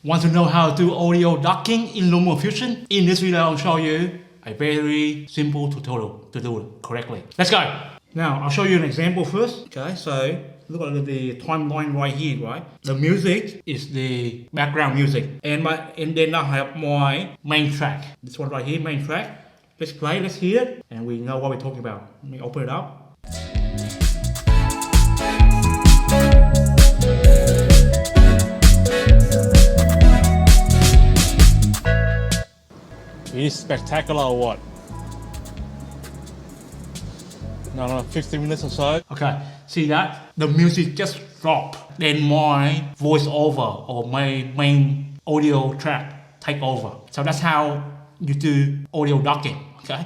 Want to know how to do audio ducking in Lumafusion? In this video, I'll show you a very simple tutorial to do it correctly. Let's go! Now, I'll show you an example first. Okay, so look at the timeline right here, right? The music is the background music. And then I have my main track. This one right here, main track. Let's play, let's hear it, and we know what we're talking about. Let me open it up. Is it spectacular or what? No, 15 minutes or so. Okay, see that? The music just dropped. Then my voiceover or my main audio track take over. So that's how you do audio ducking, okay?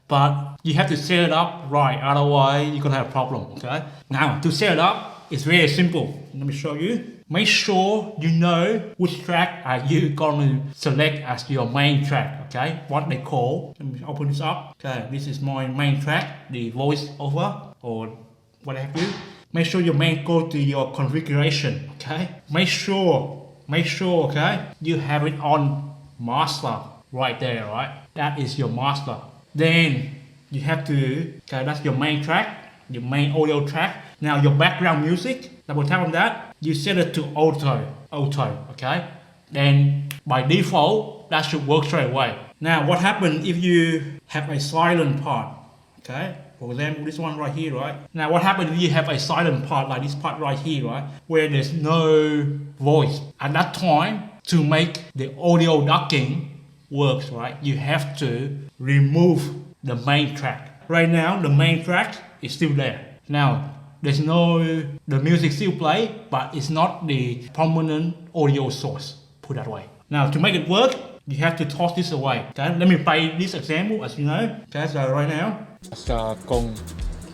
But you have to set it up right, otherwise you're gonna have a problem, okay? Now, to set it up, it's very simple. Let me show you. Make sure you know which track are you going to select as your main track, okay? What they call, let me open this up. Okay, this is my main track, the voiceover or what have you. Make sure your main go to your configuration, okay? Make sure, okay? You have it on master right there, right? That is your master. Then you have to, okay, that's your main track, your main audio track. Now your background music, double tap on that, you set it to auto, okay? Then by default, that should work straight away. Now what happens if you have a silent part, okay? For example, this one right here, right? Now what happens if you have a silent part like this part right here, right? Where there's no voice. At that time, to make the audio ducking works, right? You have to remove the main track. Right now, the main track is still there. Now, there's no, the music still play, but it's not the prominent audio source, put that way. Now, to make it work, you have to toss this away. Okay, let me play this example, as you know. Okay, so right now. Let's go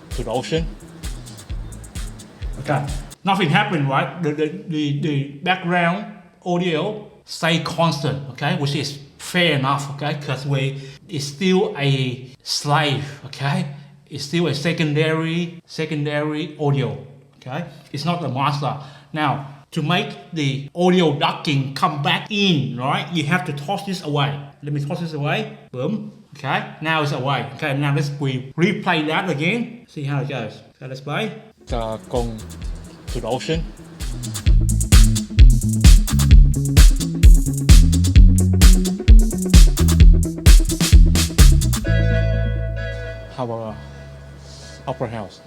to the ocean. Okay, nothing happened, right? The background audio stay constant, okay, which is fair enough, okay, because it's still a slave, okay? It's still a secondary audio, okay? It's not the master. Now, to make the audio ducking come back in, right, you have to toss this away. Let me toss this away, boom, okay? Now it's away, okay? Now we replay that again, see how it goes. Okay, let's play. Go to the ocean. How about upper house?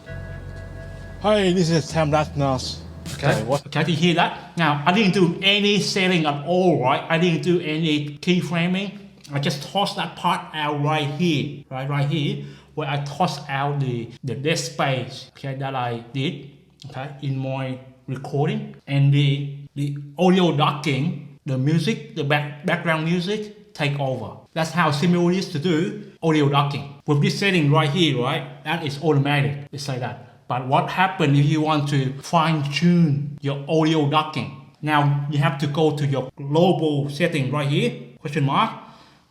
Hi, this is TimelapseNuts. Okay, okay, do you hear that? Now, I didn't do any setting at all, right? I didn't do any keyframing. I just tossed that part out right here, right here, where I tossed out the dead space, okay, that I did, okay, in my recording. And the audio ducking, the music, the background music, take over. That's how simple it is to do audio ducking. With this setting right here, right, that is automatic, it's like that. But what happens if you want to fine tune your audio ducking? Now you have to go to your global setting right here, question mark,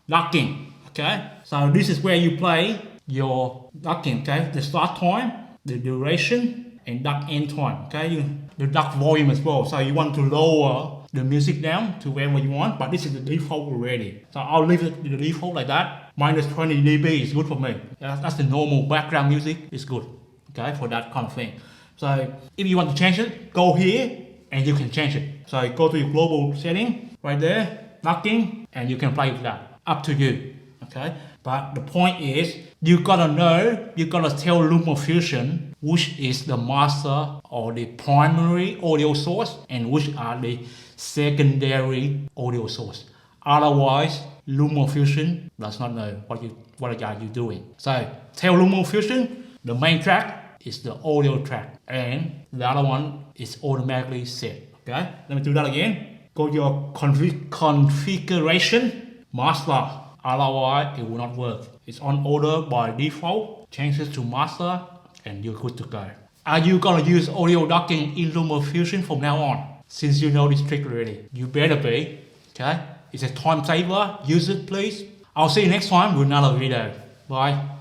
ducking, okay? So this is where you play your ducking, okay? The start time, the duration, and duck end time, okay? The duck volume as well. So you want to lower the music down to wherever you want, but this is the default already. So I'll leave it to the default like that. Minus 20 dB is good for me. That's the normal background music, it's good, okay, for that kind of thing. So if you want to change it, go here and you can change it. So go to your global setting, right there, ducking, and you can play with that. Up to you, okay? But the point is, you gotta know, you gotta tell Lumafusion which is the master or the primary audio source and which are the secondary audio source. Otherwise, Lumafusion does not know what are you doing. So tell Lumafusion the main track is the audio track and the other one is automatically set. Okay, let me do that again. Go to your configuration, master. Otherwise, it will not work. It's on order by default. Change it to master and you're good to go. Are you gonna use audio ducking in Lumafusion from now on? Since you know this trick already, you better be, okay? It's a time saver, use it please. I'll see you next time with another video. Bye.